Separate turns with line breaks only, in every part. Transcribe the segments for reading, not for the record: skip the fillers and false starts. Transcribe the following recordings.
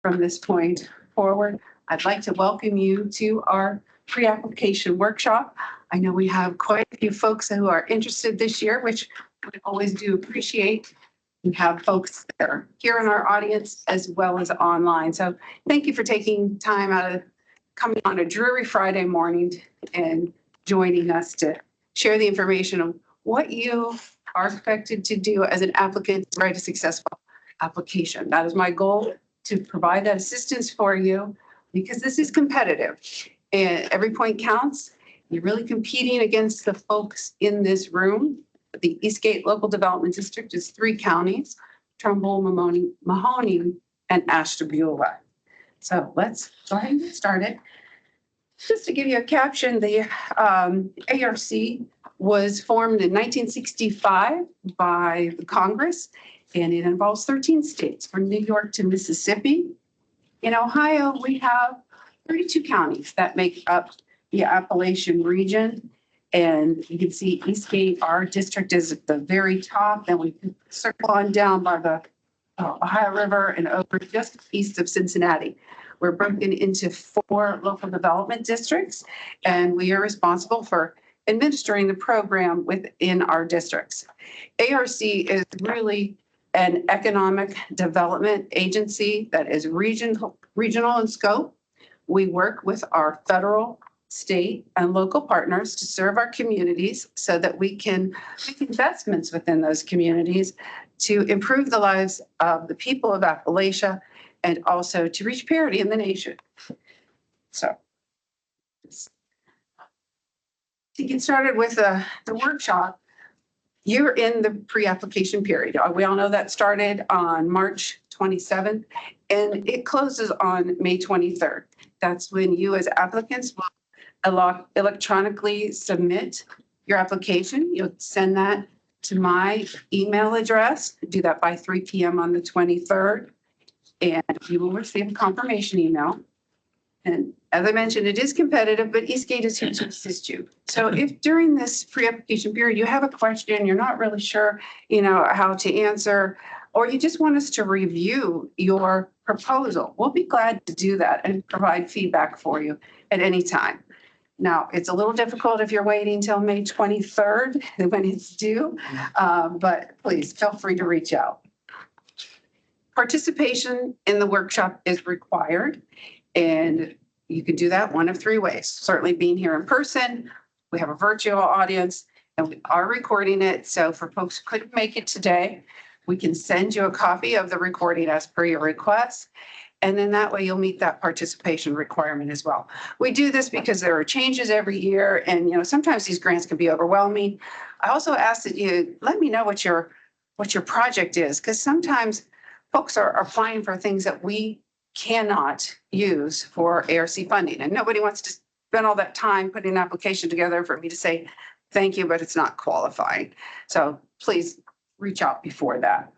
From this point forward, I'd like to welcome you to our pre-application workshop. I know we have quite a few folks who are interested this year, which we always do appreciate. We have folks that are here in our audience as well as online. So thank you for taking time out of coming on a dreary Friday morning and joining us to share the information of what you are expected to do as an applicant to write a successful application. That is my goal, to provide that assistance for you, because this is competitive and every point counts. You're really competing against the folks in this room. The Eastgate Local Development District is 3 counties: Trumbull, Mahoning, and Ashtabula. So let's go ahead and get started. Just to give you a caption, the ARC was formed in 1965 by the Congress, and it involves 13 states from New York to Mississippi. In Ohio, we have 32 counties that make up the Appalachian region. And you can see Eastgate, our district, is at the very top. Then we circle on down by the Ohio River and over just east of Cincinnati. We're broken into 4 local development districts, and we are responsible for administering the program within our districts. ARC is really an economic development agency that is regional in scope. We work with our federal, state, and local partners to serve our communities so that we can make investments within those communities to improve the lives of the people of Appalachia and also to reach parity in the nation. So to get started with the workshop, you're in the pre-application period. We all know that started on March 27th and it closes on May 23rd. That's when you as applicants will electronically submit your application. You'll send that to my email address. Do that by 3 p.m. on the 23rd, and you will receive a confirmation email. And as I mentioned, it is competitive, but Eastgate is here to assist you. So if during this pre-application period you have a question, you're not really sure, how to answer, or you just want us to review your proposal, we'll be glad to do that and provide feedback for you at any time. Now, it's a little difficult if you're waiting till May 23rd when it's due, but please feel free to reach out. Participation in the workshop is required, and you can do that one of 3 ways. Certainly being here in person, we have a virtual audience, and we are recording it. So for folks who couldn't make it today, we can send you a copy of the recording as per your request. And then that way you'll meet that participation requirement as well. We do this because there are changes every year, and sometimes these grants can be overwhelming. I also ask that you let me know what your project is, because sometimes folks are applying for things that we cannot use for ARC funding, and nobody wants to spend all that time putting an application together for me to say thank you, but it's not qualifying. So please reach out before that.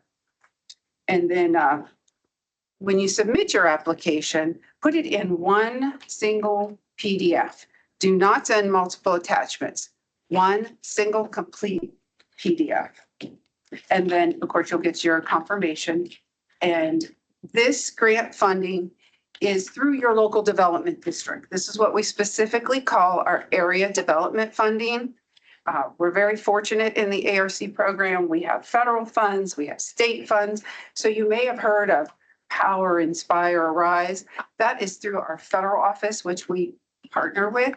And then when you submit your application, put it in one single PDF. Do not send multiple attachments. One single complete PDF. And then, of course, you'll get your confirmation. And this grant funding is through your local development district. This is what we specifically call our area development funding. We're very fortunate in the ARC program. We have federal funds, we have state funds. So you may have heard of Power, Inspire, Rise. That is through our federal office, which we partner with.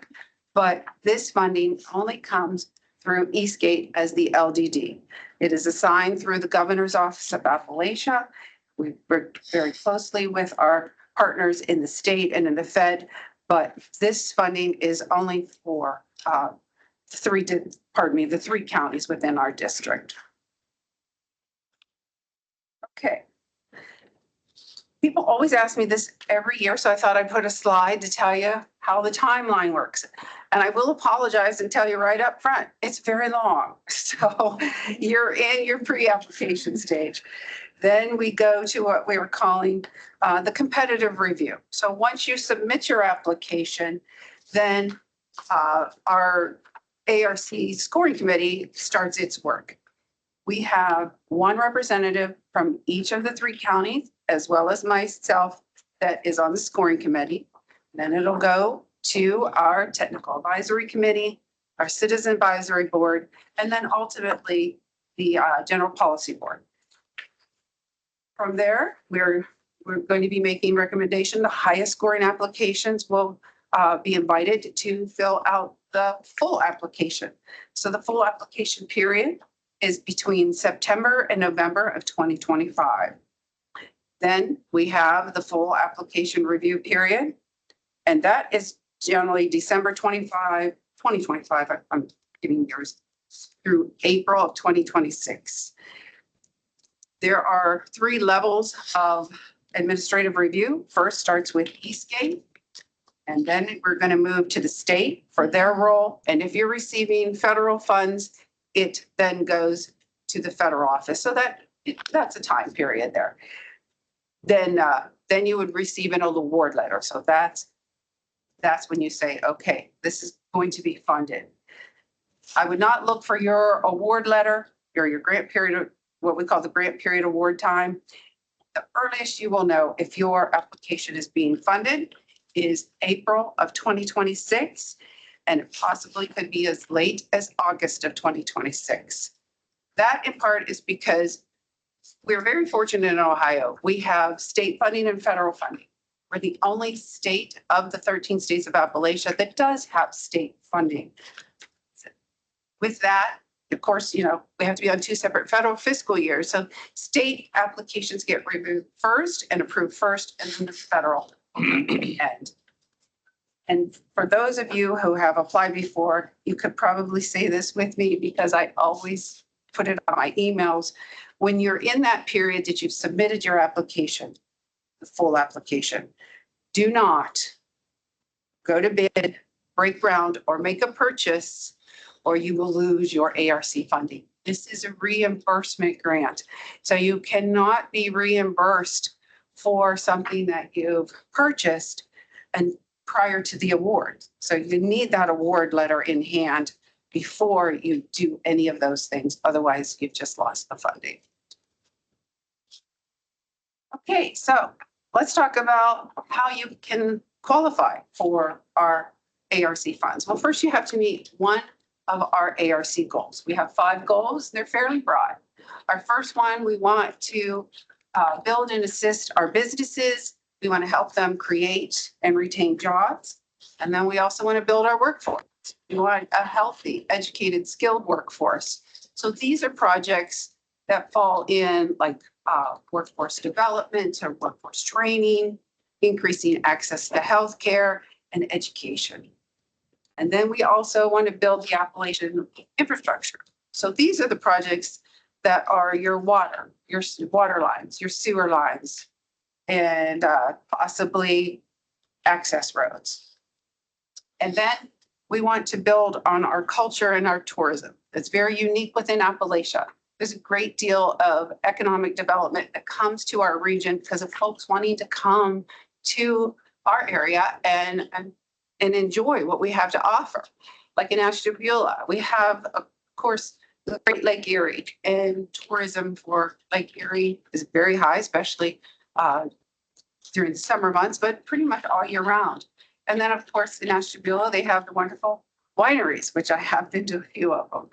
But this funding only comes through Eastgate as the LDD. It is assigned through the Governor's Office of Appalachia. We work very closely with our partners in the state and in the Fed, but this funding is only for the 3 counties within our district. Okay. People always ask me this every year, so I thought I'd put a slide to tell you how the timeline works. And I will apologize and tell you right up front, it's very long. So you're in your pre-application stage. Then we go to what we were calling the competitive review. So once you submit your application, then our ARC scoring committee starts its work. We have 1 representative from each of the 3 counties, as well as myself, that is on the scoring committee. Then it'll go to our technical advisory committee, our citizen advisory board, and then ultimately the general policy board. From there, we're going to be making recommendation. The highest scoring applications will be invited to fill out the full application. So the full application period is between September and November of 2025. Then we have the full application review period, and that is generally December 2025. I'm giving yours through April of 2026. There are 3 levels of administrative review. First starts with Eastgate, and then we're going to move to the state for their role. And if you're receiving federal funds, it then goes to the federal office. So that's a time period there. Then you would receive an award letter. So that's when you say, okay, this is going to be funded. I would not look for your award letter or your grant period, what we call the grant period award time. The earliest you will know if your application is being funded is April of 2026, and it possibly could be as late as August of 2026. That in part is because we're very fortunate in Ohio. We have state funding and federal funding. We're the only state of the 13 states of Appalachia that does have state funding. With that, of course, we have to be on 2 separate federal fiscal years. So state applications get reviewed first and approved first, and then the federal end. And for those of you who have applied before, you could probably say this with me because I always put it on my emails. When you're in that period that you've submitted your application, the full application, do not go to bid, break ground, or make a purchase, or you will lose your ARC funding. This is a reimbursement grant. So you cannot be reimbursed for something that you've purchased and prior to the award. So you need that award letter in hand before you do any of those things. Otherwise, you've just lost the funding. Okay, so let's talk about how you can qualify for our ARC funds. Well, first you have to meet one of our ARC goals. We have 5 goals. They're fairly broad. Our first one, we want to build and assist our businesses. We want to help them create and retain jobs. And then we also want to build our workforce. We want a healthy, educated, skilled workforce. So these are projects that fall in like workforce development or workforce training, increasing access to healthcare and education. And then we also want to build the Appalachian infrastructure. So these are the projects that are your water lines, your sewer lines, and possibly access roads. And then we want to build on our culture and our tourism. It's very unique within Appalachia. There's a great deal of economic development that comes to our region because of folks wanting to come to our area and enjoy what we have to offer. Like in Ashtabula, we have, of course, the Great Lake Erie, and tourism for Lake Erie is very high, especially during the summer months, but pretty much all year round. And then, of course, in Ashtabula, they have the wonderful wineries, which I have been to a few of them.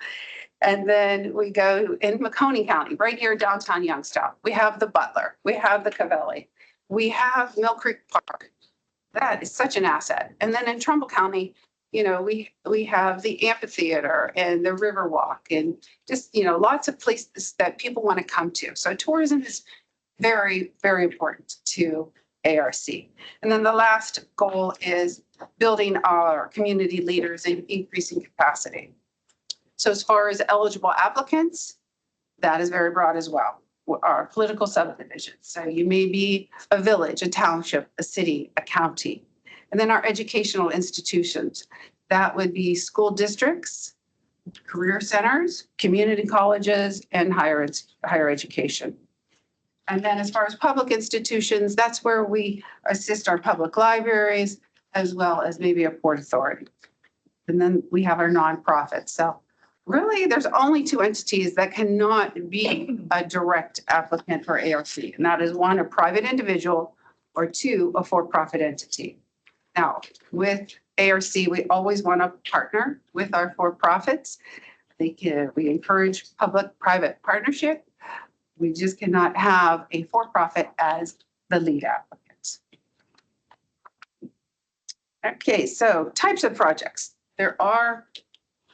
And then we go in Maconie County, right here in downtown Youngstown. We have the Butler, we have the Cavelli, we have Mill Creek Park. That is such an asset. And then in Trumbull County, we have the amphitheater and the Riverwalk and just, lots of places that people want to come to. So tourism is very, very important to ARC. And then the last goal is building our community leaders and increasing capacity. So as far as eligible applicants, that is very broad as well. Our political subdivisions. So you may be a village, a township, a city, a county. And then our educational institutions. That would be school districts, career centers, community colleges, and higher education. And then as far as public institutions, that's where we assist our public libraries, as well as maybe a port authority. And then we have our nonprofits. So really, there's only 2 entities that cannot be a direct applicant for ARC, and that is one, a private individual, or 2, a for-profit entity. Now, with ARC, we always want to partner with our for-profits. We encourage public-private partnership. We just cannot have a for-profit as the lead applicant. Okay, so types of projects. There are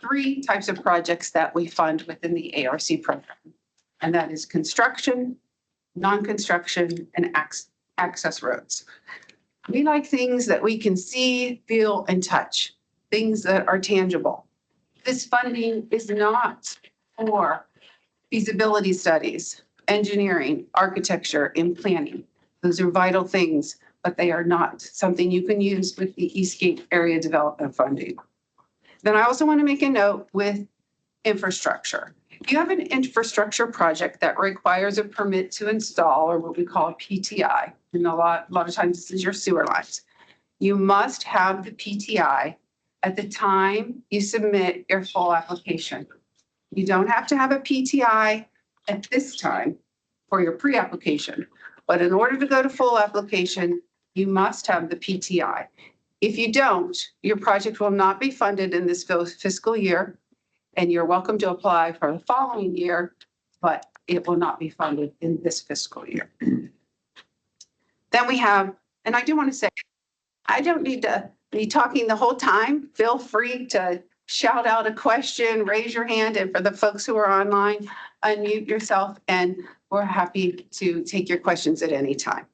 3 types of projects that we fund within the ARC program, and that is construction, non-construction, and access roads. We like things that we can see, feel, and touch, things that are tangible. This funding is not for feasibility studies, engineering, architecture, and planning. Those are vital things, but they are not something you can use with the Eastgate area development funding. Then I also want to make a note with infrastructure. If you have an infrastructure project that requires a permit to install, or what we call a PTI, and a lot of times this is your sewer lines, you must have the PTI at the time you submit your full application. You don't have to have a PTI at this time for your pre-application, but in order to go to full application, you must have the PTI. If you don't, your project will not be funded in this fiscal year, and you're welcome to apply for the following year, but it will not be funded in this fiscal year. Then we have, and I do want to say, I don't need to be talking the whole time. Feel free to shout out a question, raise your hand, and for the folks who are online, unmute yourself, and we're happy to take your questions at any time.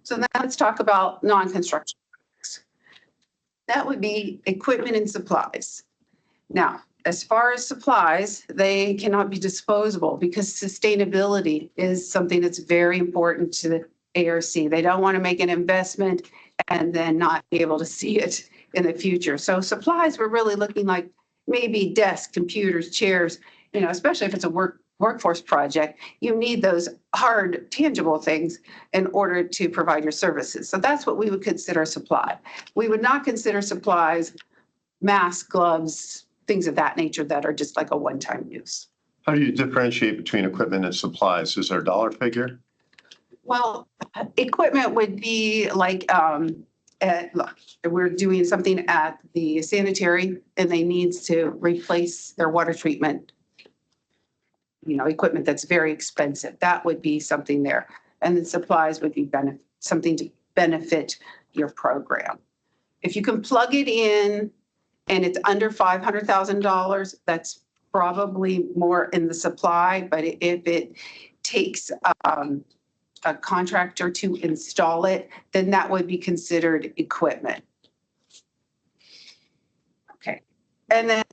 So now let's talk about non-construction projects. That would be equipment and supplies. Now, as far as supplies, they cannot be disposable because sustainability is something that's very important to the ARC. They don't want to make an investment and then not be able to see it in the future. So supplies, we're really looking like maybe desks, computers, chairs, especially if it's a workforce project, you need those hard, tangible things in order to provide your services. So that's what we would consider supply. We would not consider supplies, masks, gloves, things of that nature that are just like a one-time use.
How do you differentiate between equipment and supplies? Is there a dollar figure?
Well, equipment would be like, look, we're doing something at the sanitary and they need to replace their water treatment, equipment that's very expensive. That would be something there. And then supplies would be something to benefit your program. If you can plug it in and it's under $500,000, that's probably more in the supply. But if it takes a contractor to install it, then that would be considered equipment. Okay. And then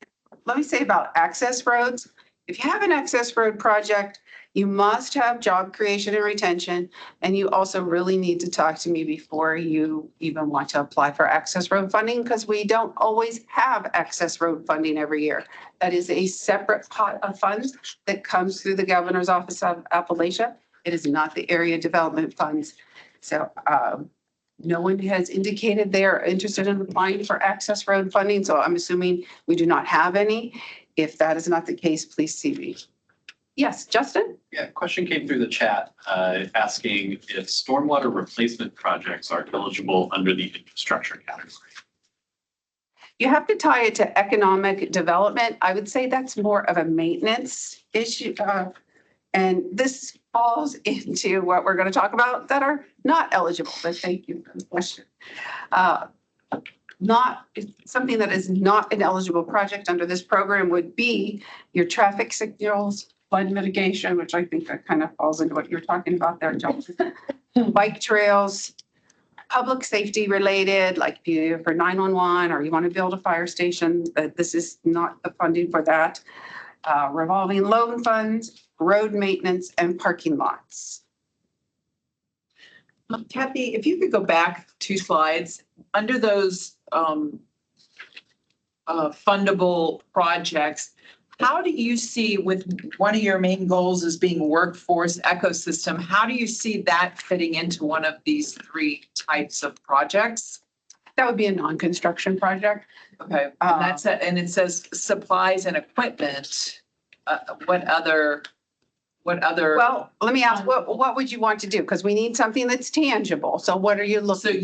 let me say about access roads. If you have an access road project, you must have job creation and retention, and you also really need to talk to me before you even want to apply for access road funding, because we don't always have access road funding every year. That is a separate pot of funds that comes through the Governor's Office of Appalachia. It is not the area development funds. So no one has indicated they are interested in applying for access road funding, so I'm assuming we do not have any. If that is not the case, please see me. Yes, Justin?
Yeah, question came through the chat asking if stormwater replacement projects are eligible under the infrastructure category.
You have to tie it to economic development. I would say that's more of a maintenance issue. And this falls into what we're going to talk about that are not eligible, but thank you for the question. Something that is not an eligible project under this program would be your traffic signals, flood mitigation, which I think that kind of falls into what you're talking about there, John. Bike trails, public safety related, like if you for 911 or you want to build a fire station, but this is not the funding for that. Revolving loan funds, road maintenance, and parking lots.
Kathy, if you could go back 2 slides, under those fundable projects, how do you see, with one of your main goals as being workforce ecosystem, how do you see that fitting into one of these 3 types of projects?
That would be a non-construction project.
Okay, and that's it. And it says supplies and equipment. What other What other?
Well, let me ask, what would you want to do? Because we need something that's tangible. So what are you
So
looking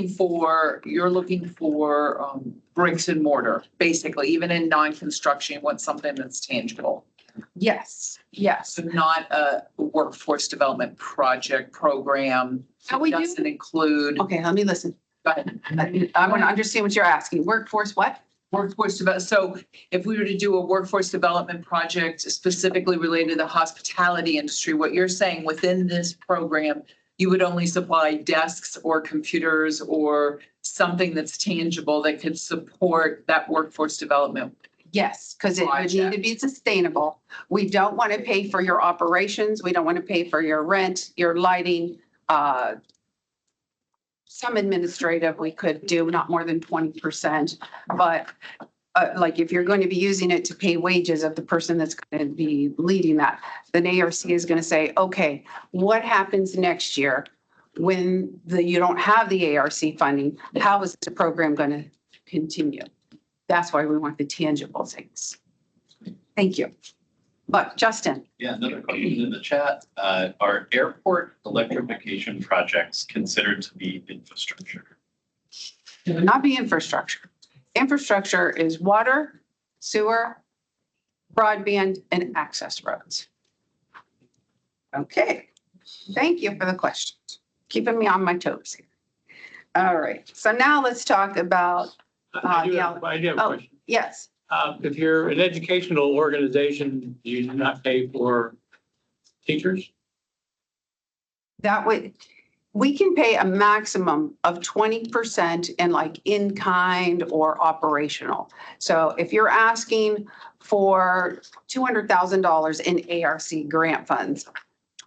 for?
you're looking for bricks and mortar, basically, even in non-construction, you want something that's tangible.
Yes, yes.
So not a workforce development project program.
Oh, we do?
Doesn't include,
Okay, let me listen.
go ahead.
I want to understand what you're asking. Workforce what?
Workforce development. So if we were to do a workforce development project specifically related to the hospitality industry, what you're saying within this program, you would only supply desks or computers or something that's tangible that could support that workforce development.
Yes, because it would need to be sustainable. We don't want to pay for your operations. We don't want to pay for your rent, your lighting. Some administrative we could do, not more than 20%. But like if you're going to be using it to pay wages of the person that's going to be leading that, then ARC is going to say, okay, what happens next year when you don't have the ARC funding? How is the program going to continue? That's why we want the tangible things. Thank you. But Justin,
Yeah, another question in the chat. Are airport electrification projects considered to be infrastructure?
it would not be infrastructure. Infrastructure is water, sewer, broadband, and access roads. Okay, thank you for the questions. Keeping me on my toes here. All right, so now let's talk about,
I do have a
oh,
question.
yes.
If you're an educational organization, do you not pay for teachers?
That would, we can pay a maximum of 20% in like in-kind or operational. So if you're asking for $200,000 in ARC grant funds,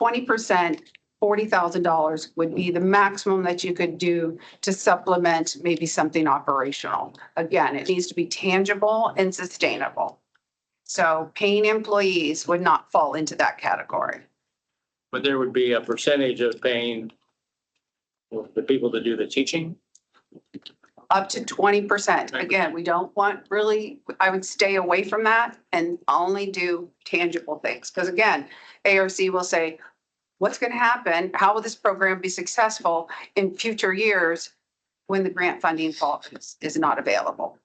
20%, $40,000 would be the maximum that you could do to supplement maybe something operational. Again, it needs to be tangible and sustainable. So paying employees would not fall into that category.
But there would be a percentage of paying for the people to do the teaching?
Up to 20%. Again, we don't want really, I would stay away from that and only do tangible things. Because again, ARC will say, what's going to happen? How will this program be successful in future years when the grant funding is not available?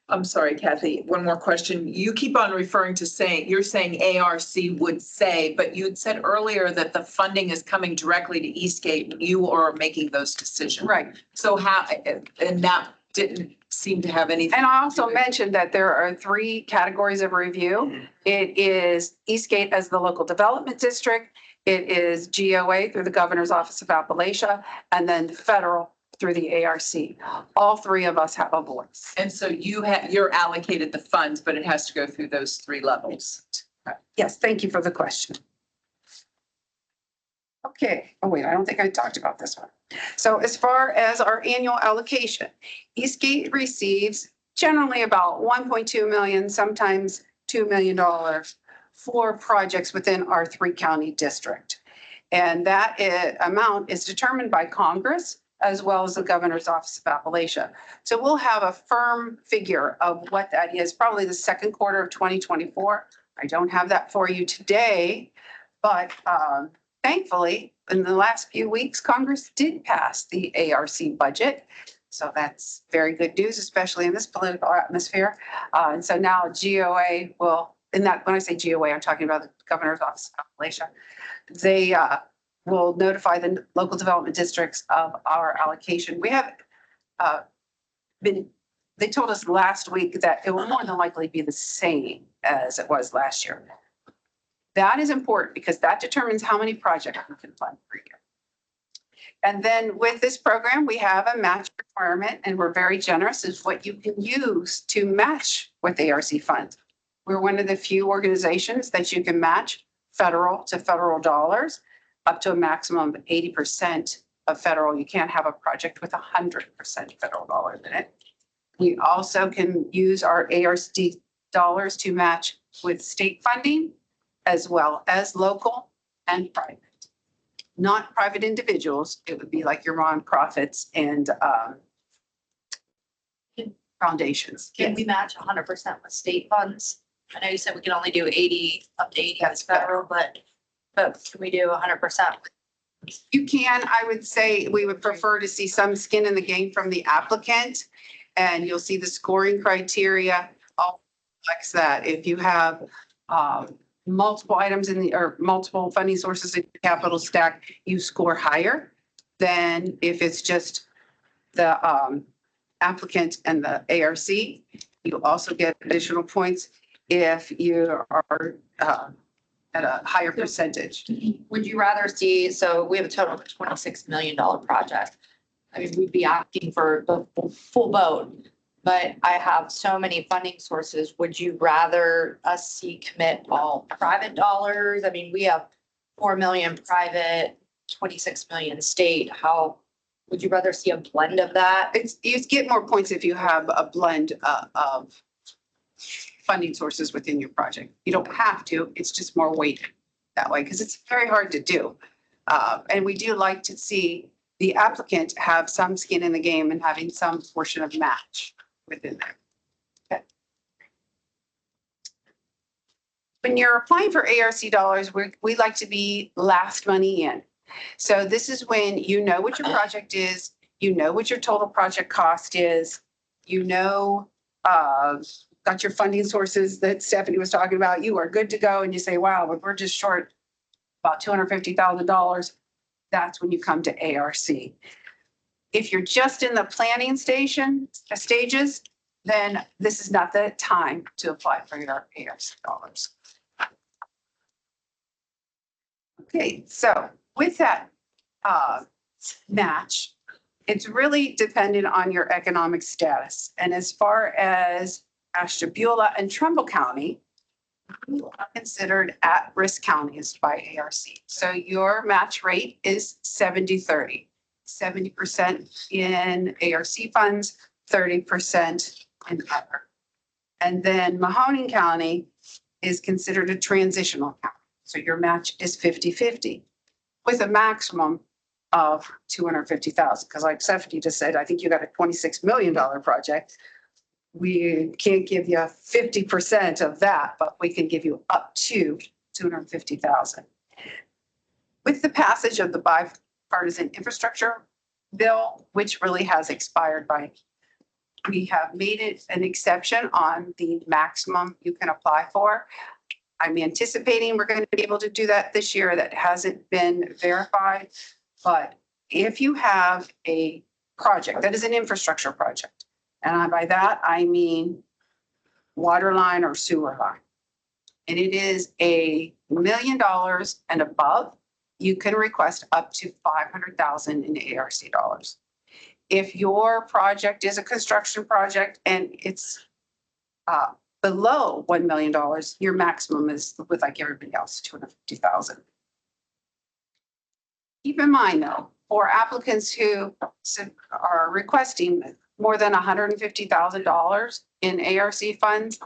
I'm sorry, Kathy, one more question. You keep on referring to you're saying ARC would say, but you had said earlier that the funding is coming directly to Eastgate. You are making those decisions.
Right.
So how, and that didn't seem to have anything.
And I also mentioned that there are 3 categories of review. It is Eastgate as the local development district. It is GOA through the Governor's Office of Appalachia, and then federal through the ARC. All 3 of us have a voice.
And so you're allocated the funds, but it has to go through those 3 levels.
Yes, thank you for the question. Okay, oh wait, I don't think I talked about this one. So as far as our annual allocation, Eastgate receives generally about 1.2 million, sometimes $2 million for projects within our 3-county district. And that amount is determined by Congress as well as the Governor's Office of Appalachia. So we'll have a firm figure of what that is, probably the second quarter of 2024. I don't have that for you today, but thankfully, in the last few weeks, Congress did pass the ARC budget. So that's very good news, especially in this political atmosphere. And so now GOA will, when I say GOA, I'm talking about the Governor's Office of Appalachia. They will notify the local development districts of our allocation. We have they told us last week that it will more than likely be the same as it was last year. That is important because that determines how many projects we can fund per year. And then with this program, we have a match requirement, and we're very generous is what you can use to match with ARC funds. We're one of the few organizations that you can match federal to federal dollars up to a maximum of 80% of federal. You can't have a project with 100% federal dollars in it. We also can use our ARC dollars to match with state funding as well as local and private. Not private individuals. It would be like your nonprofits and foundations.
Can
Yes.
we match 100% with state funds? I know you said we can only do 80, up to 80 as federal, but can we do 100%?
You can, I would say, we would prefer to see some skin in the game from the applicant. And you'll see the scoring criteria all reflects that. If you have multiple items or multiple funding sources in your capital stack, you score higher than if it's just the applicant and the ARC. You also get additional points if you are at a higher percentage.
Would you rather see, so we have a total of $26 million project. I mean, we'd be asking for the full boat, but I have so many funding sources. Would you rather us see commit all private dollars? I mean, we have 4 million private, 26 million state. How would you rather see a blend of that?
You get more points if you have a blend of funding sources within your project. You don't have to, it's just more weighted that way because it's very hard to do. And we do like to see the applicant have some skin in the game and having some portion of match within there. Okay. When you're applying for ARC dollars, we like to be last money in. So this is when you know what your project is, you know what your total project cost is, you know, got your funding sources that Stephanie was talking about, you are good to go. And you say, wow, but we're just short about $250,000. That's when you come to ARC. If you're just in the planning stages, then this is not the time to apply for your ARC dollars. Okay, so with that match, it's really dependent on your economic status. And as far as Ashtabula and Trumbull County are considered at-risk counties by ARC. So your match rate is 70-30, 70% in ARC funds, 30% in other. And then Mahoning County is considered a transitional county. So your match is 50-50 with a maximum of 250,000. Because like Stephanie just said, I think you got a $26 million project. We can't give you 50% of that, but we can give you up to 250,000. With the passage of the bipartisan infrastructure bill, which really has expired by, we have made it an exception on the maximum you can apply for. I'm anticipating we're going to be able to do that this year. That hasn't been verified, but if you have a project that is an infrastructure project, and by that, I mean water line or sewer line. And it is $1 million and above, you can request up to 500,000 in ARC dollars. If your project is a construction project and it's below $1 million, your maximum is with like everybody else, 250,000. Keep in mind though, for applicants who are requesting more than $150,000 in ARC funds,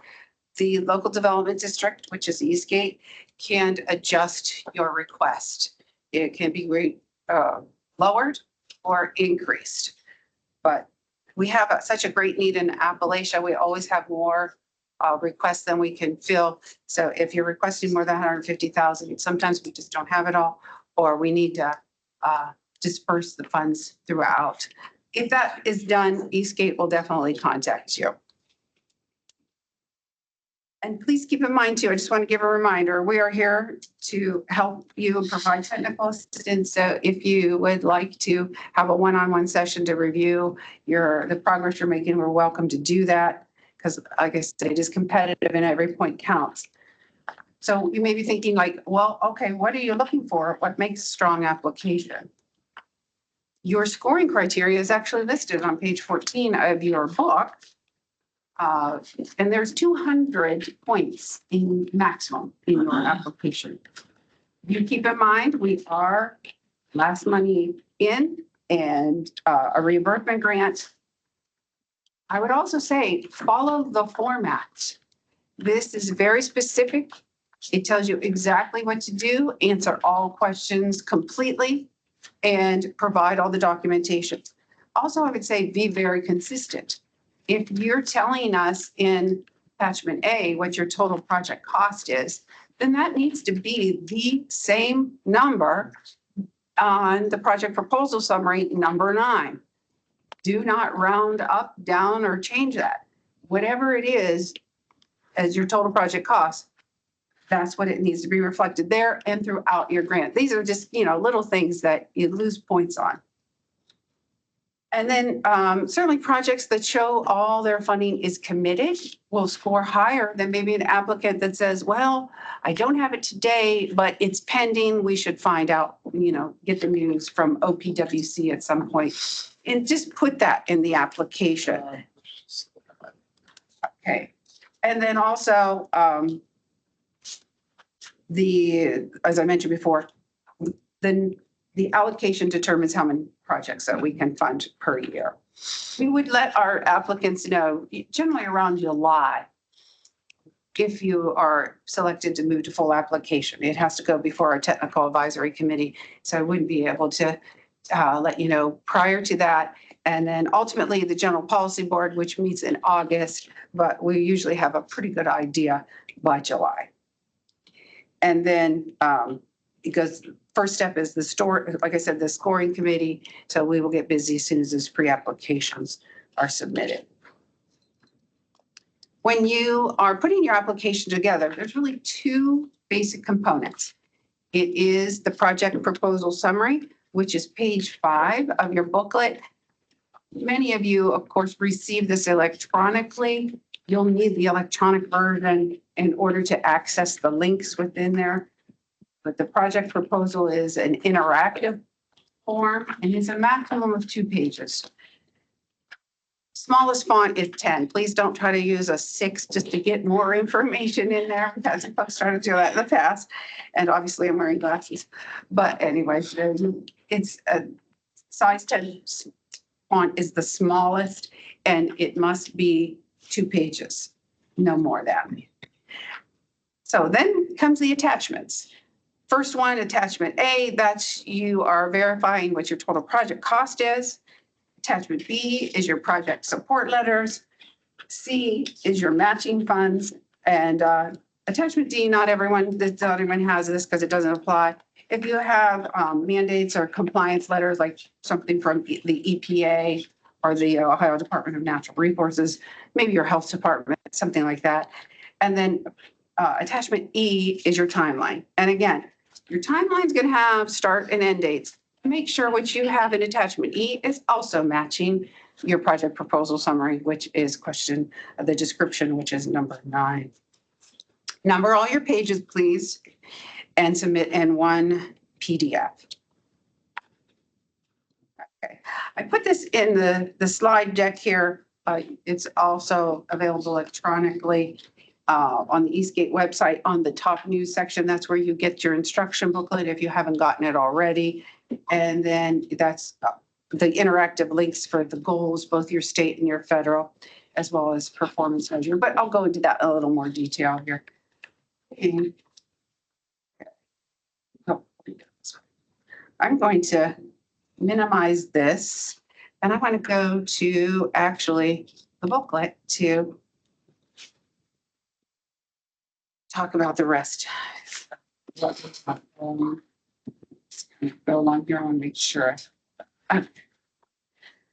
the local development district, which is Eastgate, can adjust your request. It can be lowered or increased. But we have such a great need in Appalachia. We always have more requests than we can fill. So if you're requesting more than 150,000, sometimes we just don't have it all, or we need to disperse the funds throughout. If that is done, Eastgate will definitely contact you. And please keep in mind too, I just want to give a reminder, we are here to help you and provide technical assistance. So if you would like to have a one-on-one session to review the progress you're making, we're welcome to do that. Because like I said, it is competitive and every point counts. So you may be thinking like, well, okay, what are you looking for? What makes a strong application? Your scoring criteria is actually listed on page 14 of your book. And there's 200 points in maximum in your application. You keep in mind, we are last money in and a reimbursement grant. I would also say follow the format. This is very specific. It tells you exactly what to do, answer all questions completely, and provide all the documentation. Also, I would say be very consistent. If you're telling us in attachment A, what your total project cost is, then that needs to be the same number on the project proposal summary, number 9. Do not round up, down, or change that. Whatever it is as your total project cost, that's what it needs to be reflected there and throughout your grant. These are just, little things that you lose points on. And then certainly projects that show all their funding is committed will score higher than maybe an applicant that says, well, I don't have it today, but it's pending. We should find out, get the news from OPWC at some point. And just put that in the application. Okay. And then also as I mentioned before, then the allocation determines how many projects that we can fund per year. We would let our applicants know generally around July if you are selected to move to full application. It has to go before our technical advisory committee. So I wouldn't be able to let you know prior to that. And then ultimately the general policy board, which meets in August, but we usually have a pretty good idea by July. And then it goes, first step is like I said, the scoring committee. So we will get busy as soon as those pre-applications are submitted. When you are putting your application together, there's really 2 basic components. It is the project proposal summary, which is page 5 of your booklet. Many of you, of course, receive this electronically. You'll need the electronic version in order to access the links within there. But the project proposal is an interactive form and it's a maximum of 2 pages. Smallest font is 10. Please don't try to use a 6 just to get more information in there, because folks try to do that in the past. And obviously I'm wearing glasses. But anyway, it's a size 10 font is the smallest, and it must be 2 pages, no more than. So then comes the attachments. First one, attachment A, that's you are verifying what your total project cost is. Attachment B is your project support letters. C is your matching funds. And attachment D, not everyone has this because it doesn't apply. If you have mandates or compliance letters, like something from the EPA or the Ohio Department of Natural Resources, maybe your health department, something like that. And then attachment E is your timeline. And again, your timeline is going to have start and end dates. Make sure what you have in attachment E is also matching your project proposal summary, which is the description, which is number 9. Number all your pages, please, and submit in one PDF. Okay, I put this in the slide deck here. It's also available electronically on the Eastgate website on the top news section. That's where you get your instruction booklet if you haven't gotten it already. And then that's the interactive links for the goals, both your state and your federal, as well as performance measure. But I'll go into that in a little more detail here. And I'm going to minimize this, and I'm going to go to actually the booklet to talk about the rest. Go along here and make sure.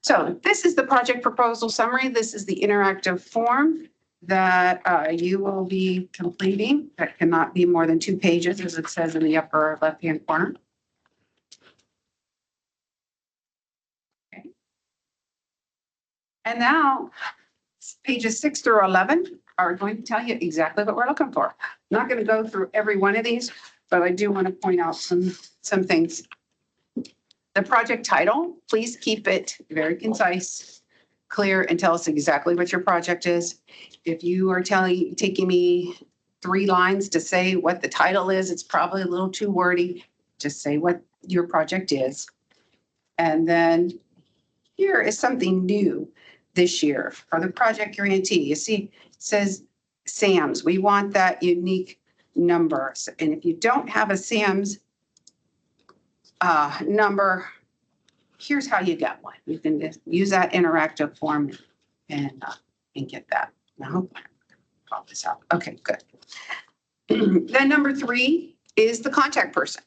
So this is the project proposal summary. This is the interactive form that you will be completing. That cannot be more than 2 pages, as it says in the upper left-hand corner. Okay. And now pages 6 through 11 are going to tell you exactly what we're looking for. I'm not going to go through every one of these, but I do want to point out some things. The project title, please keep it very concise, clear, and tell us exactly what your project is. If you are taking me 3 lines to say what the title is, it's probably a little too wordy. Just say what your project is. And then here is something new this year for the project grantee. You see, it says SAMS. We want that unique number. And if you don't have a SAMS number, here's how you get one. You can just use that interactive form and get that. Now, pop this out. Okay, good. Then number 3 is the contact person.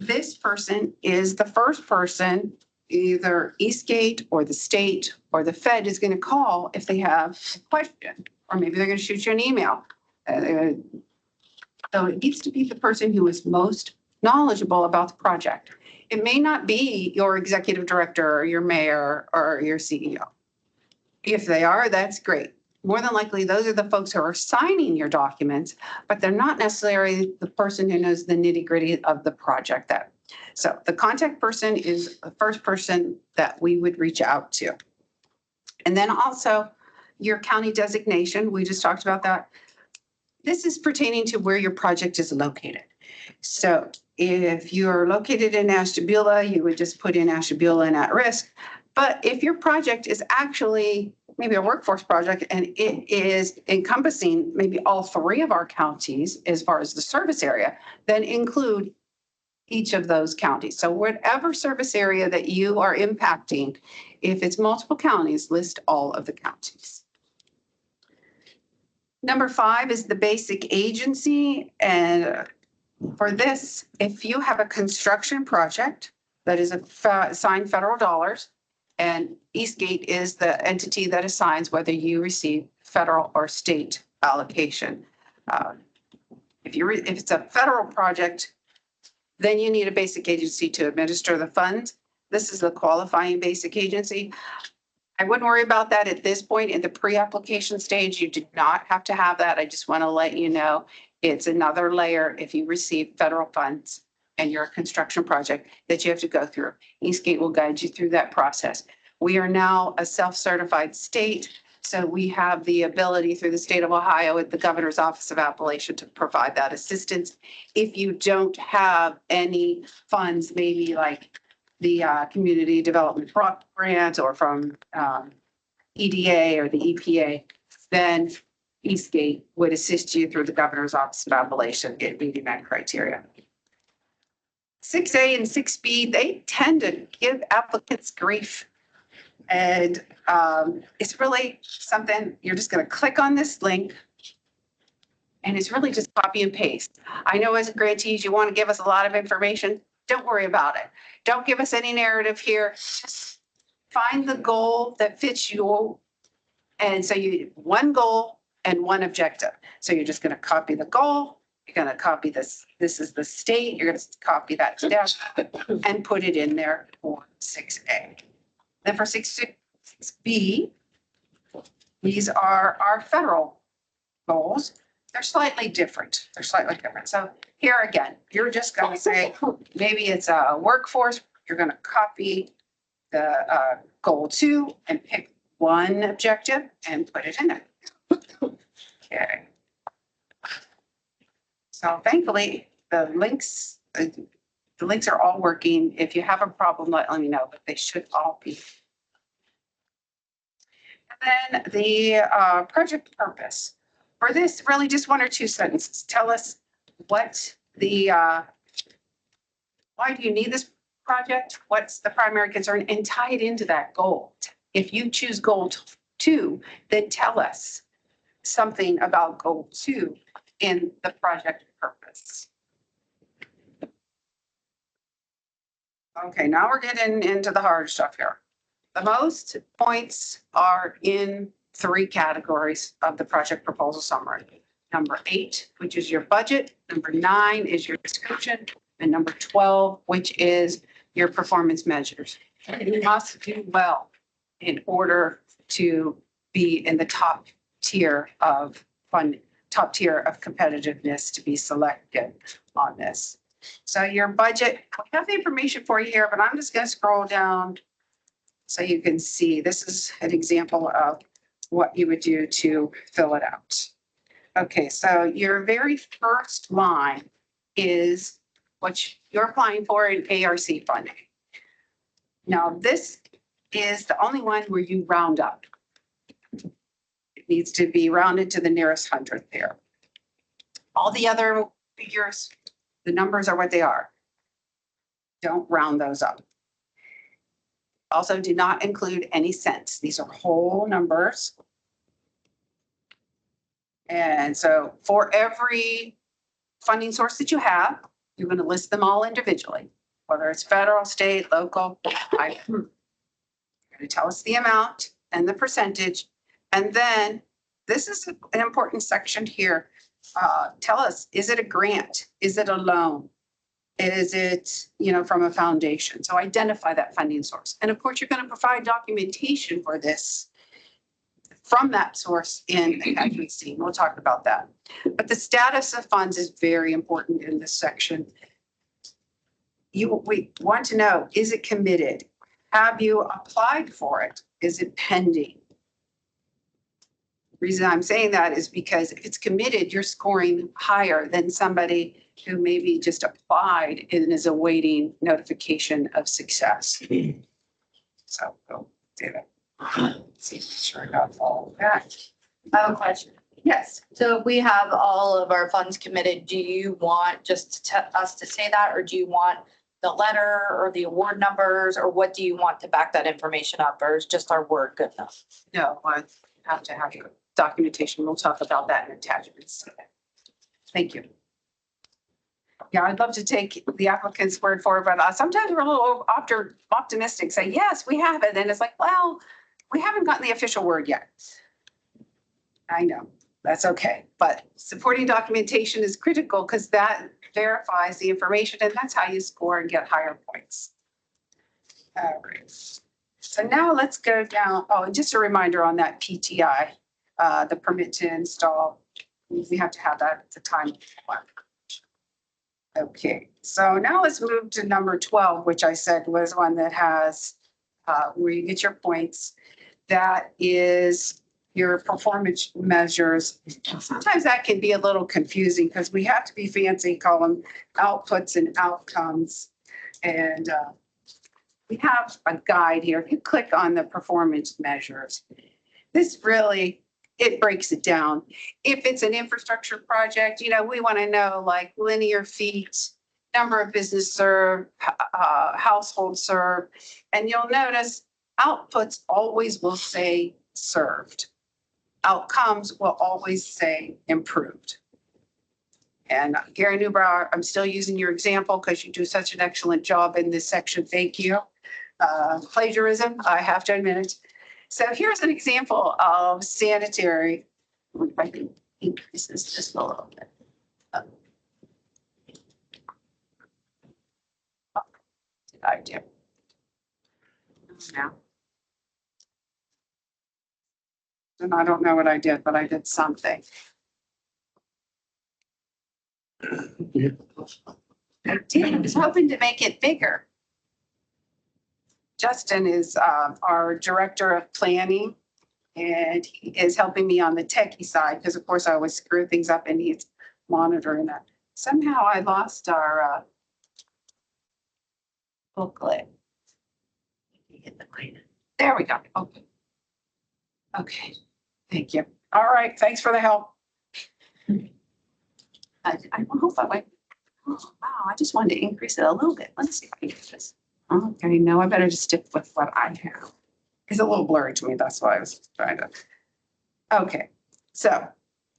This person is the first person either Eastgate or the state or the Fed is going to call if they have a question, or maybe they're going to shoot you an email. So it needs to be the person who is most knowledgeable about the project. It may not be your executive director or your mayor or your CEO. If they are, that's great. More than likely, those are the folks who are signing your documents, but they're not necessarily the person who knows the nitty gritty of the project. So the contact person is the first person that we would reach out to. And then also your county designation, we just talked about that. This is pertaining to where your project is located. So if you're located in Ashtabula, you would just put in Ashtabula and at risk. But if your project is actually maybe a workforce project and it is encompassing maybe all 3 of our counties as far as the service area, then include each of those counties. So whatever service area that you are impacting, if it's multiple counties, list all of the counties. Number 5 is the basic agency. And for this, if you have a construction project that is assigned federal dollars, and Eastgate is the entity that assigns whether you receive federal or state allocation. If it's a federal project, then you need a basic agency to administer the funds. This is the qualifying basic agency. I wouldn't worry about that at this point. In the pre-application stage, you do not have to have that. I just want to let you know it's another layer if you receive federal funds and you're a construction project that you have to go through. Eastgate will guide you through that process. We are now a self-certified state, so we have the ability through the state of Ohio at the Governor's Office of Appalachian to provide that assistance. If you don't have any funds, maybe like the Community Development Block Grant or from EDA or the EPA, then Eastgate would assist you through the Governor's Office of Appalachian in meeting that criteria. 6A and 6B, they tend to give applicants grief. And it's really something, you're just going to click on this link and it's really just copy and paste. I know as grantees, you want to give us a lot of information. Don't worry about it. Don't give us any narrative here. Just find the goal that fits you. And so you one goal and one objective. So you're just going to copy the goal. You're going to copy this. This is the state. You're going to copy that step and put it in there for 6A. Then for 6B, these are our federal goals. They're slightly different. So here again, you're just going to say, maybe it's a workforce. You're going to copy the goal 2 and pick one objective and put it in there. Okay. So thankfully, the links are all working. If you have a problem, let me know, but they should all be. And then the project purpose. For this, really just 1 or 2 sentences. Tell us what why do you need this project? What's the primary concern? And tie it into that goal. If you choose goal 2, then tell us something about goal 2 in the project purpose. Okay, now we're getting into the hard stuff here. The most points are in 3 categories of the project proposal summary. Number 8, which is your budget. Number 9 is your description. And number 12, which is your performance measures. You must do well in order to be in the top tier of funding, top tier of competitiveness to be selected on this. So your budget, I have the information for you here, but I'm just going to scroll down so you can see. This is an example of what you would do to fill it out. Okay, so your very first line is what you're applying for in ARC funding. Now, this is the only one where you round up. It needs to be rounded to the nearest hundredth there. All the other figures, the numbers are what they are. Don't round those up. Also, do not include any cents. These are whole numbers. And so for every funding source that you have, you're going to list them all individually, whether it's federal, state, local. You're going to tell us the amount and the percentage. And then this is an important section here. Tell us, is it a grant? Is it a loan? Is it, from a foundation? So identify that funding source. And of course, you're going to provide documentation for this from that source in attachment C. We'll talk about that. But the status of funds is very important in this section. We want to know, is it committed? Have you applied for it? Is it pending? The reason I'm saying that is because if it's committed, you're scoring higher than somebody who maybe just applied and is awaiting notification of success. So go do that. See, sure I got all of that.
I have a question.
Yes.
So if we have all of our funds committed, do you want just us to say that, or do you want the letter or the award numbers, or what do you want to back that information up, or is just our word good enough?
No, I have to have documentation. We'll talk about that in attachments. Thank you. Yeah, I'd love to take the applicant's word for it, but sometimes we're a little optimistic, say, yes, we have it. And it's like, well, we haven't gotten the official word yet. I know, that's okay. But supporting documentation is critical because that verifies the information, and that's how you score and get higher points. All right. So now let's go down. Oh, and just a reminder on that PTI, the permit to install. We have to have that at the time. Okay, so now let's move to number 12, which I said was one that has where you get your points. That is your performance measures. Sometimes that can be a little confusing because we have to be fancy, call them outputs and outcomes. And we have a guide here. If you click on the performance measures, this really, it breaks it down. If it's an infrastructure project, we want to know like linear feet, number of business served, household served. And you'll notice outputs always will say served. Outcomes will always say improved. And Gary Newbrow, I'm still using your example because you do such an excellent job in this section. Thank you. Plagiarism, I have to admit it. So here's an example of sanitary. If I can increase this just a little bit. What did I do? Now. And I don't know what I did, but I did something. I did. I was hoping to make it bigger. Justin is our director of planning, and he is helping me on the techie side because, of course, I always screw things up and he's monitoring that. Somehow I lost our booklet. There we go. Okay. Okay. Thank you. All right. Thanks for the help. I hope I went. Oh, wow. I just wanted to increase it a little bit. Let's see if I can get this. Okay, no, I better just stick with what I have. It's a little blurry to me. That's why I was trying to. Okay, so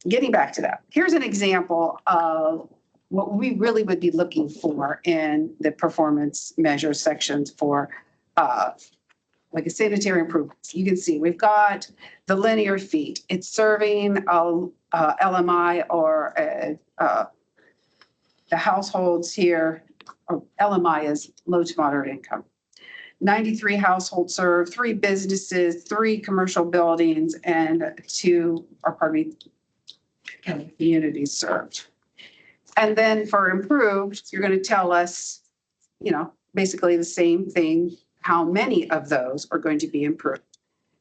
getting back to that, here's an example of what we really would be looking for in the performance measure sections for like a sanitary improvements. You can see we've got the linear feet. It's serving a LMI or the households here. Or LMI is low to moderate income. 93 households served, 3 businesses, 3 commercial buildings, and 2 communities served. And then for improved, you're going to tell us, basically the same thing, how many of those are going to be improved.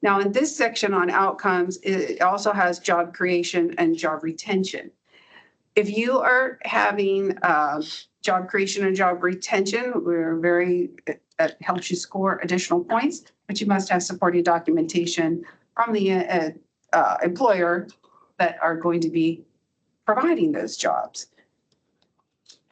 Now, in this section on outcomes, it also has job creation and job retention. If you are having job creation and job retention, that helps you score additional points, but you must have supporting documentation from the employer that are going to be providing those jobs.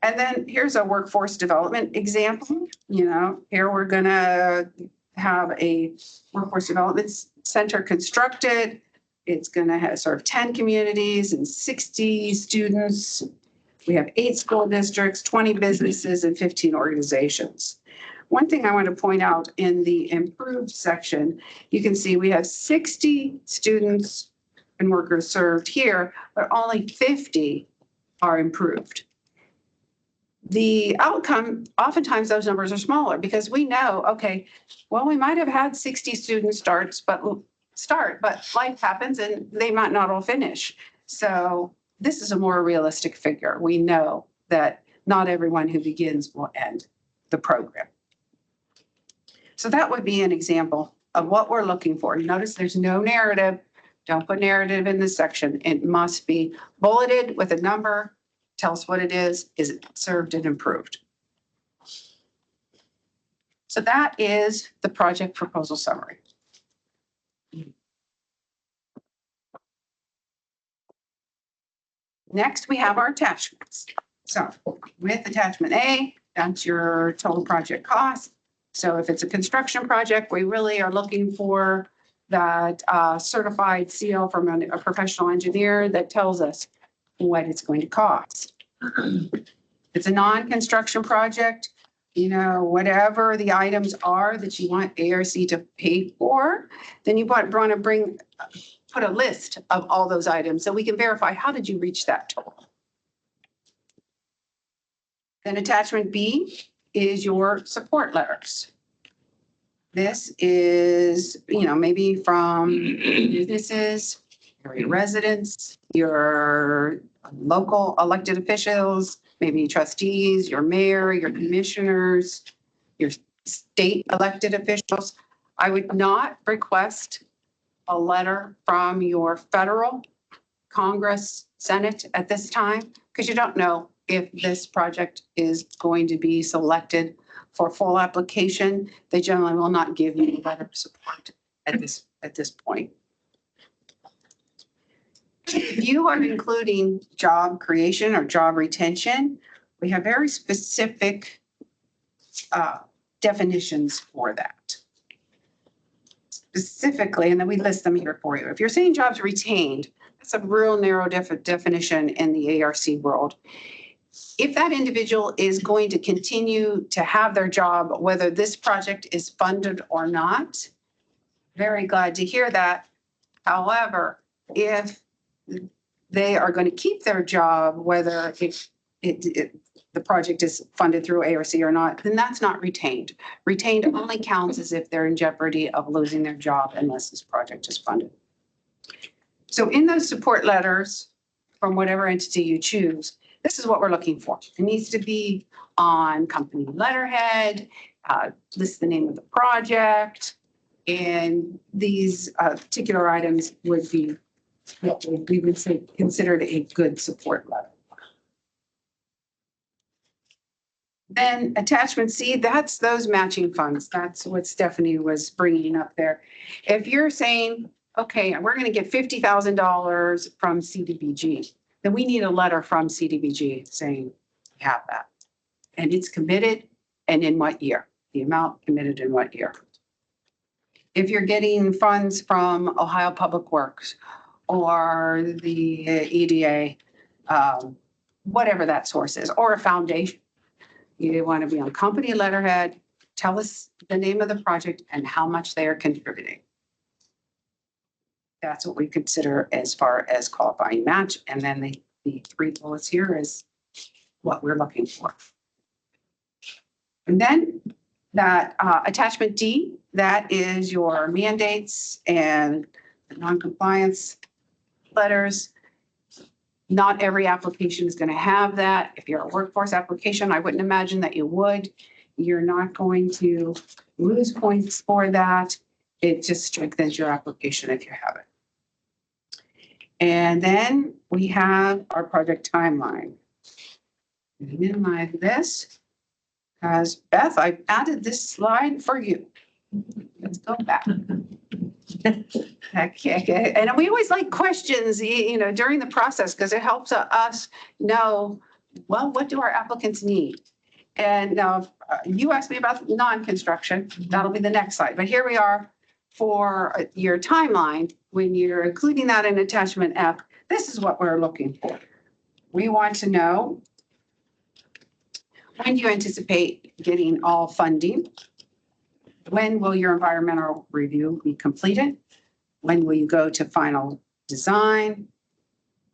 And then here's a workforce development example. Here we're gonna have a workforce development center constructed. It's going to serve 10 communities and 60 students. We have 8 school districts, 20 businesses, and 15 organizations. One thing I want to point out in the improved section, you can see we have 60 students and workers served here, but only 50 are improved. The outcome, oftentimes those numbers are smaller because we know, okay, well, we might have had 60 student starts, but life happens and they might not all finish. So this is a more realistic figure. We know that not everyone who begins will end the program. So that would be an example of what we're looking for. Notice there's no narrative. Don't put narrative in this section. It must be bulleted with a number. Tell us what it is it served and improved? So that is the project proposal summary. Next, we have our attachments. So with attachment A, that's your total project cost. So if it's a construction project, we really are looking for that certified CO from a professional engineer that tells us what it's going to cost. If it's a non-construction project, you know, whatever the items are that you want ARC to pay for, then you want to put a list of all those items so we can verify how did you reach that total. Then attachment B is your support letters. This is, you know, maybe from businesses, your residents, your local elected officials, maybe trustees, your mayor, your commissioners, your state elected officials. I would not request a letter from your federal Congress, Senate at this time, because you don't know if this project is going to be selected for full application. They generally will not give you a letter of support at this point. If you are including job creation or job retention, we have very specific definitions for that. Specifically, and then we list them here for you. If you're saying jobs retained, that's a real narrow definition in the ARC world. If that individual is going to continue to have their job, whether this project is funded or not, very glad to hear that. However, if they are going to keep their job, whether the project is funded through ARC or not, then that's not retained. Retained only counts as if they're in jeopardy of losing their job unless this project is funded. So in those support letters from whatever entity you choose, this is what we're looking for. It needs to be on company letterhead, list the name of the project, and these particular items would be what we would say considered a good support letter. Then attachment C, that's those matching funds. That's what Stephanie was bringing up there. If you're saying, okay, we're going to get $50,000 from CDBG, then we need a letter from CDBG saying we have that. And it's committed and in what year, the amount committed in what year. If you're getting funds from Ohio Public Works or the EDA, whatever that source is, or a foundation, you want to be on company letterhead, tell us the name of the project and how much they are contributing. That's what we consider as far as qualifying match. And then the 3 bullets here is what we're looking for. And then that attachment D, that is your mandates and non-compliance letters. Not every application is going to have that. If you're a workforce application, I wouldn't imagine that you would. You're not going to lose points for that. It just strengthens your application if you have it. And then we have our project timeline. Minimize this. As Beth, I added this slide for you. Let's go back. Okay. And we always like questions, you know, during the process because it helps us know, well, what do our applicants need? And now you asked me about non-construction. That'll be the next slide. But here we are, for your timeline, when you're including that in attachment F, this is what we're looking for. We want to know, when do you anticipate getting all funding? When will your environmental review be completed? When will you go to final design?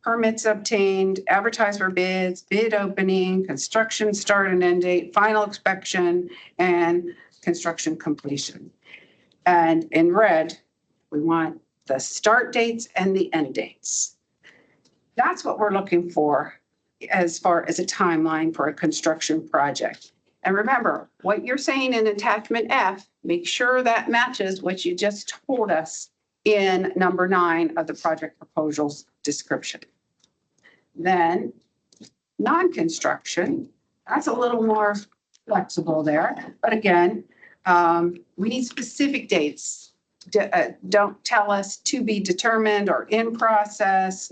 Permits obtained, advertise for bids, bid opening, construction start and end date, final inspection, and construction completion. And in red, we want the start dates and the end dates. That's what we're looking for as far as a timeline for a construction project. And remember, what you're saying in attachment F, make sure that matches what you just told us in number 9 of the project proposals description. Then non-construction, that's a little more flexible there. But again, we need specific dates. Don't tell us to be determined or in process,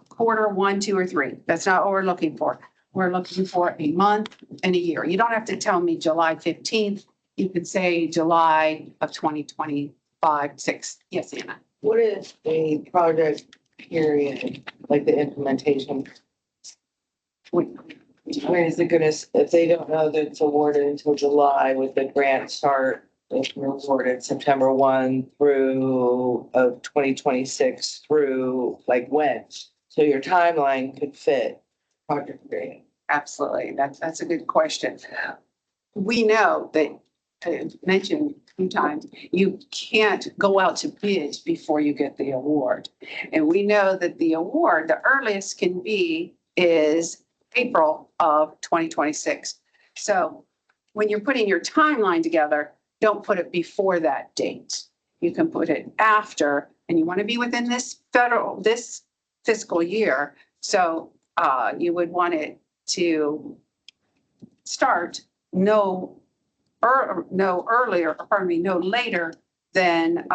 quarter 1, 2, or 3. That's not what we're looking for. We're looking for a month and a year. You don't have to tell me July 15th. You could say July of 2025, 6. Yes, Anna.
What is the project period, like the implementation? When is it gonna, if they don't know that it's awarded until July, would the grant start if you're awarded September 1 through of 2026 through like when? So your timeline could fit project period.
Absolutely. That's a good question. We know that, I mentioned a few times, you can't go out to bid before you get the award. And we know that the award, the earliest can be is April of 2026. So when you're putting your timeline together, don't put it before that date. You can put it after, and you want to be within this fiscal year. So you would want it to start no later than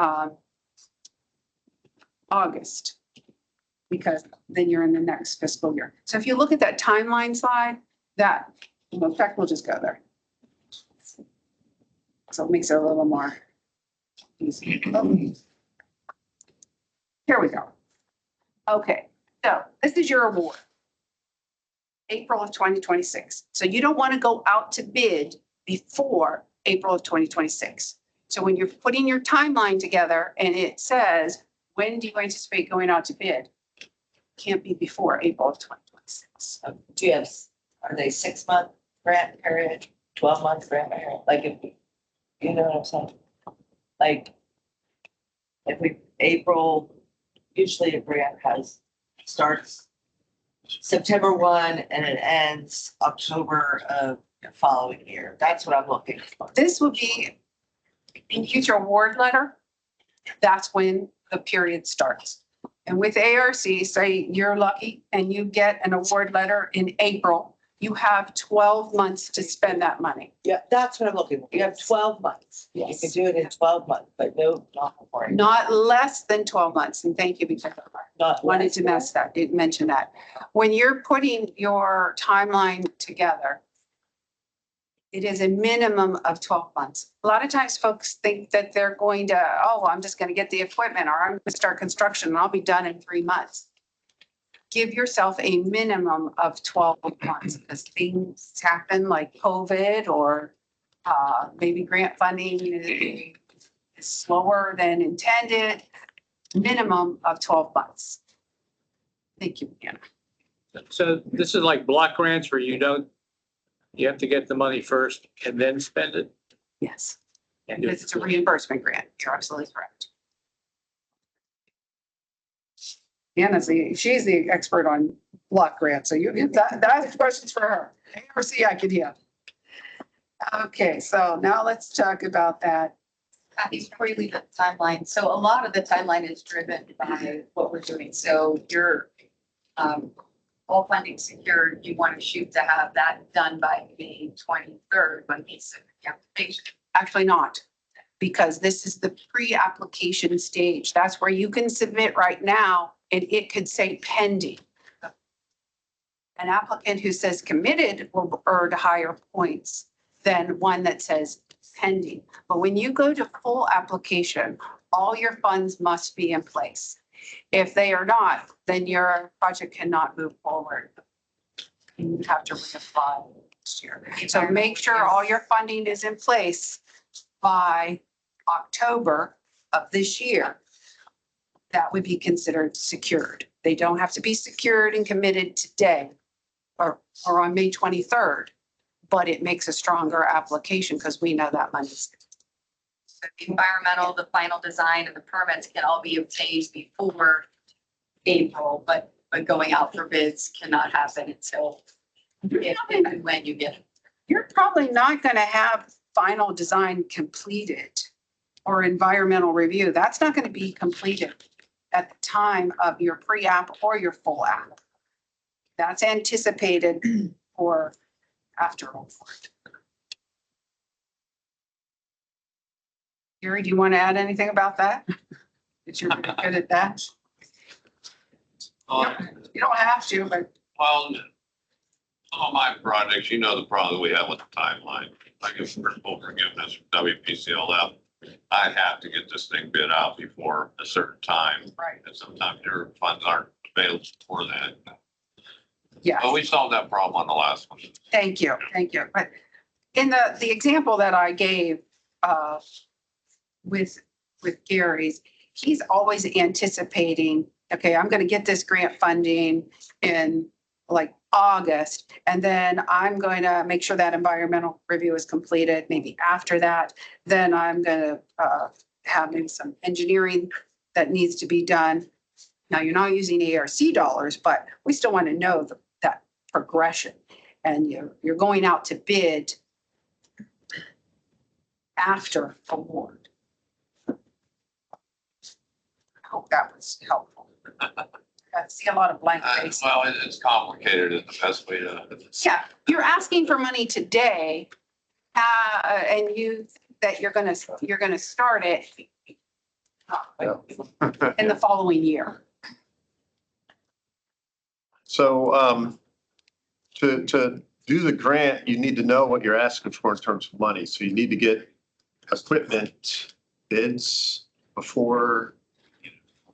August, because then you're in the next fiscal year. So if you look at that timeline slide, that, in fact, we'll just go there. So it makes it a little more easy. Here we go. Okay, so this is your award. April of 2026. So you don't want to go out to bid before April of 2026. So when you're putting your timeline together and it says, when do you anticipate going out to bid? Can't be before April of 2026.
Do you have, are they 6-month grant period, 12-month grant period? Like if, you know what I'm saying? Like if we, April, usually a grant starts September 1 and it ends October of the following year. That's what I'm looking for.
This will be in future award letter. That's when the period starts. And with ARC, say you're lucky and you get an award letter in April, you have 12 months to spend that money.
Yeah, that's what I'm looking for. You have 12 months.
Yes.
You can do it in 12 months, but no, not before.
Not less than 12 months. And thank you, because
Not
wanted
less.
to mention that. When you're putting your timeline together, it is a minimum of 12 months. A lot of times folks think that they're going to, oh, I'm just going to get the equipment, or I'm going to start construction and I'll be done in 3 months. Give yourself a minimum of 12 months, because things happen like COVID, or maybe grant funding is slower than intended. Minimum of 12 months. Thank you, Anna.
So this is like block grants where you have to get the money first and then spend it?
Yes.
And
Because it's a reimbursement grant. You're absolutely correct. Anna's she's the expert on block grants, so you get that's questions for her. ARC, I could hear. Okay, so now let's talk about that.
Before you leave the timeline, so a lot of the timeline is driven by what we're doing. So you're all funding secured, you want to shoot to have that done by May 23rd when we submit the application.
Actually not, because this is the pre-application stage. That's where you can submit right now and it could say pending. An applicant who says committed will earn higher points than one that says pending. But when you go to full application, all your funds must be in place. If they are not, then your project cannot move forward. You have to reapply next year. So make sure all your funding is in place by October of this year. That would be considered secured. They don't have to be secured and committed today or on May 23rd, but it makes a stronger application because we know that money's.
So the environmental, the final design and the permits can all be obtained before April, but going out for bids cannot happen until if and when you get it.
You're probably not going to have final design completed or environmental review. That's not going to be completed at the time of your pre-app or your full app. That's anticipated for after award. Gary, do you want to add anything about that? That you're pretty good at that? You don't have to, but
Well, some of my projects, you know, the problem we have with the timeline, like if we're full forgiveness, WPCLF, I have to get this thing bid out before a certain time.
right,
And sometimes your funds aren't available for that.
yeah.
But we solved that problem on the last one.
Thank you, thank you. But in the example that I gave with Gary's, he's always anticipating, okay, I'm gonna get this grant funding in like August, and then I'm going to make sure that environmental review is completed, maybe after that. Then I'm gonna have maybe some engineering that needs to be done. Now, you're not using ARC dollars, but we still want to know that progression. And you're going out to bid after award. I hope that was helpful. I see a lot of blank faces.
Well, it's complicated is the best way to.
Yeah, you're asking for money today, and you, that you're gonna start it in the following year.
So to do the grant, you need to know what you're asking for in terms of money. So you need to get equipment bids before.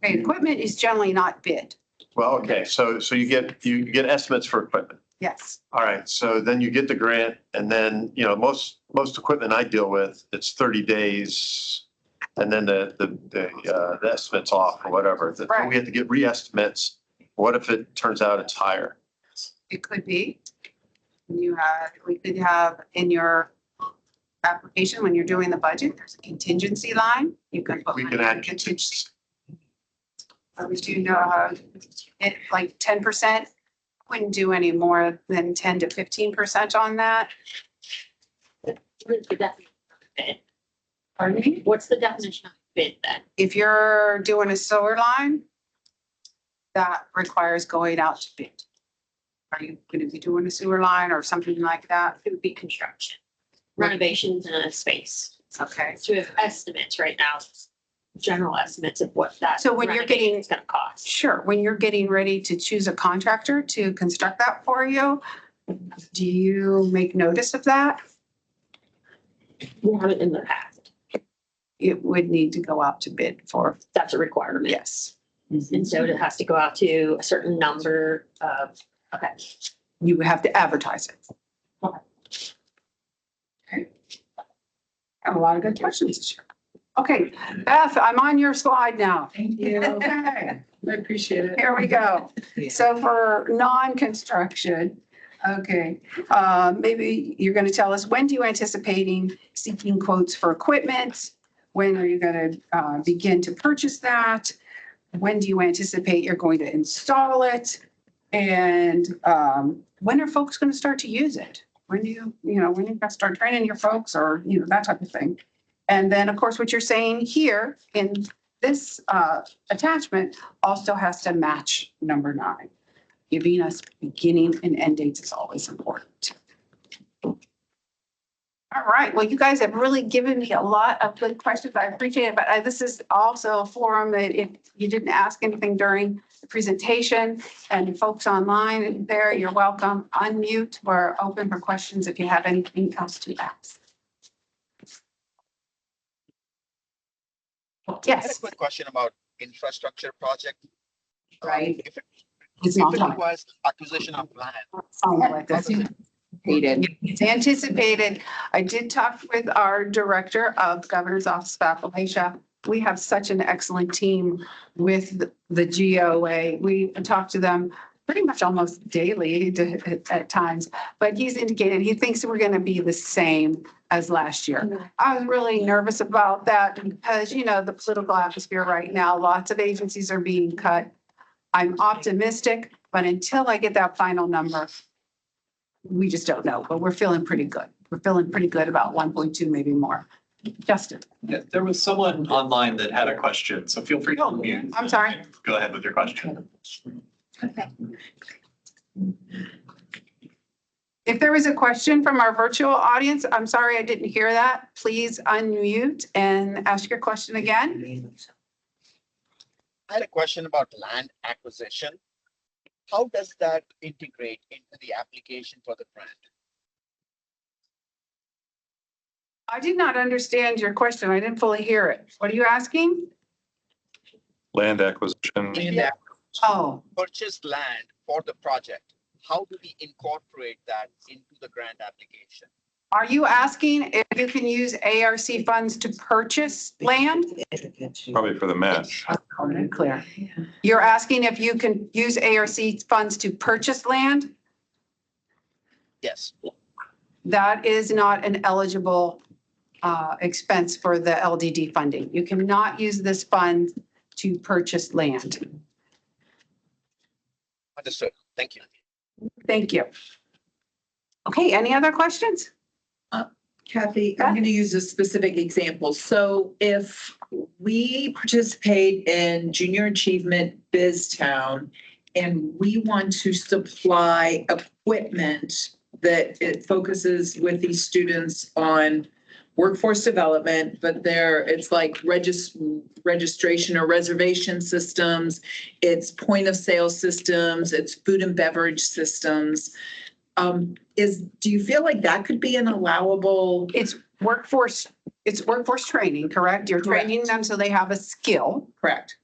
Okay, equipment is generally not bid.
Well, okay, so you get estimates for equipment.
Yes,
All right, so then you get the grant and then, you know, most equipment I deal with, it's 30 days. And then the estimate's off or whatever.
Right.
We have to get re-estimates. What if it turns out it's higher?
it could be. We could have in your application, when you're doing the budget, there's a contingency line. You can put.
We can add contingency.
Would you know, it like 10%? Wouldn't do any more than 10 to 15% on that.
What's the definition of bid?
Pardon me?
What's the definition of bid then?
If you're doing a sewer line, that requires going out to bid. Are you going to be doing a sewer line or something like that?
It would be construction, renovations in a space.
Okay.
So we have estimates right now, general estimates of what that.
So when you're getting-
renovation is gonna cost.
Sure. When you're getting ready to choose a contractor to construct that for you, do you make notice of that?
We haven't in the past.
It would need to go out to bid for,
That's a requirement.
yes.
And so it has to go out to a certain number of, okay.
You have to advertise it.
Okay.
Okay. Have a lot of good questions this year. Okay, Beth, I'm on your slide now.
Thank you.
Okay,
I appreciate it.
here we go. So for non-construction, okay, maybe you're going to tell us, when do you anticipating seeking quotes for equipment? When are you going to begin to purchase that? When do you anticipate you're going to install it? And when are folks going to start to use it? When do when you're going to start training your folks or, that type of thing? And then, of course, what you're saying here in this attachment also has to match number 9. Giving us beginning and end dates is always important. All right, well, you guys have really given me a lot of good questions. I appreciate it, but this is also a forum that if you didn't ask anything during the presentation, and folks online there, you're welcome. Unmute. We're open for questions if you have anything else to ask.
I had a
Yes,
quick question about infrastructure project.
right.
If it
It's not done.
requires acquisition of land,
Sounds like
how
this.
does it
It's anticipated. I did talk with our director of Governor's Office of Appalachia. We have such an excellent team with the GOA. We talk to them pretty much almost daily at times, but he's indicated he thinks we're going to be the same as last year. I was really nervous about that because, you know, the political atmosphere right now, lots of agencies are being cut. I'm optimistic, but until I get that final number, we just don't know, but we're feeling pretty good. We're feeling pretty good about 1.2, maybe more. Justin,
Yeah, there was someone online that had a question, so feel free to unmute.
I'm sorry.
Go ahead with your question.
If there was a question from our virtual audience, I'm sorry I didn't hear that. Please unmute and ask your question again.
I had a question about land acquisition. How does that integrate into the application for the grant?
I did not understand your question. I didn't fully hear it. What are you asking?
Land acquisition.
If we
Oh,
purchase land for the project, how do we incorporate that into the grant application?
are you asking if you can use ARC funds to purchase land?
Probably for the match.
Clear. You're asking if you can use ARC funds to purchase land?
Yes.
That is not an eligible expense for the LDD funding. You cannot use this fund to purchase land.
Understood. Thank you.
Thank you. Okay, any other questions?
Kathy, I'm going to use a specific example. So if we participate in Junior Achievement BizTown and we want to supply equipment that it focuses with these students on workforce development, but it's like registration or reservation systems, it's point of sale systems, it's food and beverage systems. Do you feel like that could be an allowable?
It's workforce training, correct? You're training them so they have a skill.
Correct.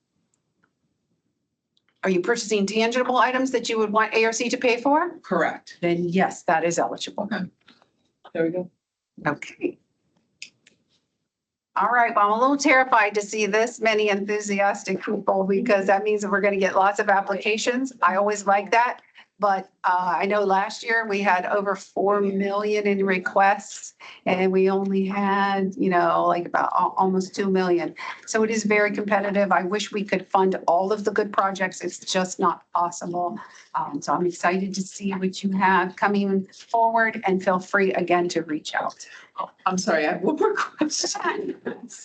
Are you purchasing tangible items that you would want ARC to pay for?
Correct.
Then yes, that is eligible.
There we go.
Okay. All right, well, I'm a little terrified to see this many enthusiastic people because that means that we're going to get lots of applications. I always like that. But I know last year we had over 4 million in requests and we only had, like about almost 2 million. So it is very competitive. I wish we could fund all of the good projects. It's just not possible. So I'm excited to see what you have coming forward and feel free again to reach out.
Oh, I'm sorry, I have one more question.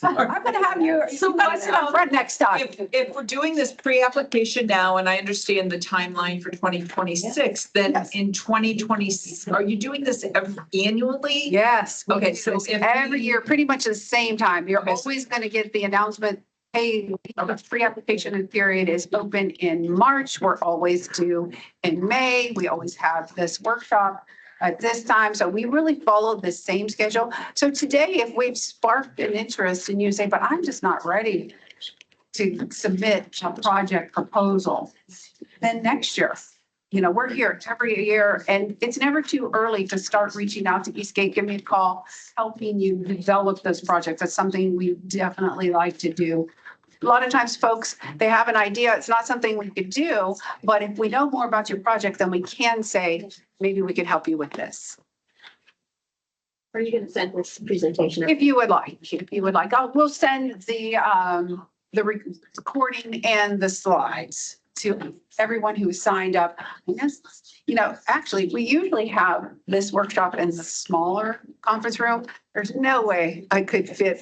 I'm going to have you, so sit up front next time.
If we're doing this pre-application now, and I understand the timeline for 2026, then
Yes.
in 2020, are you doing this annually?
Yes. we
Okay,
do
so
this
if
every
we-
year, pretty much the same time. You're
Okay.
always going to get the announcement, hey, the pre-application period is open in March. We're always due in May. We always have this workshop at this time. So we really follow the same schedule. So today, if we've sparked an interest and you say, but I'm just not ready to submit a project proposal, then next year, we're here every year and it's never too early to start reaching out to Eastgate. Give me a call, helping you develop those projects. That's something we definitely like to do. A lot of times folks, they have an idea. It's not something we could do, but if we know more about your project, then we can say, maybe we could help you with this.
Are you going to send this presentation?
If you would like, we'll send the recording and the slides to everyone who signed up. And that's, actually, we usually have this workshop in the smaller conference room. There's no way I could fit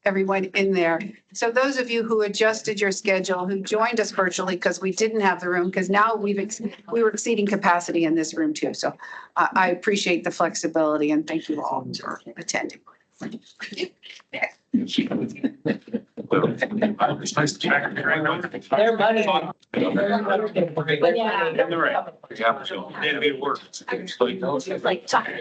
everyone in there. So those of you who adjusted your schedule, who joined us virtually because we didn't have the room, because now we were exceeding capacity in this room too. So I appreciate the flexibility and thank you all for attending.
Their money.
Yeah.
Yeah. It works.
It's like talking.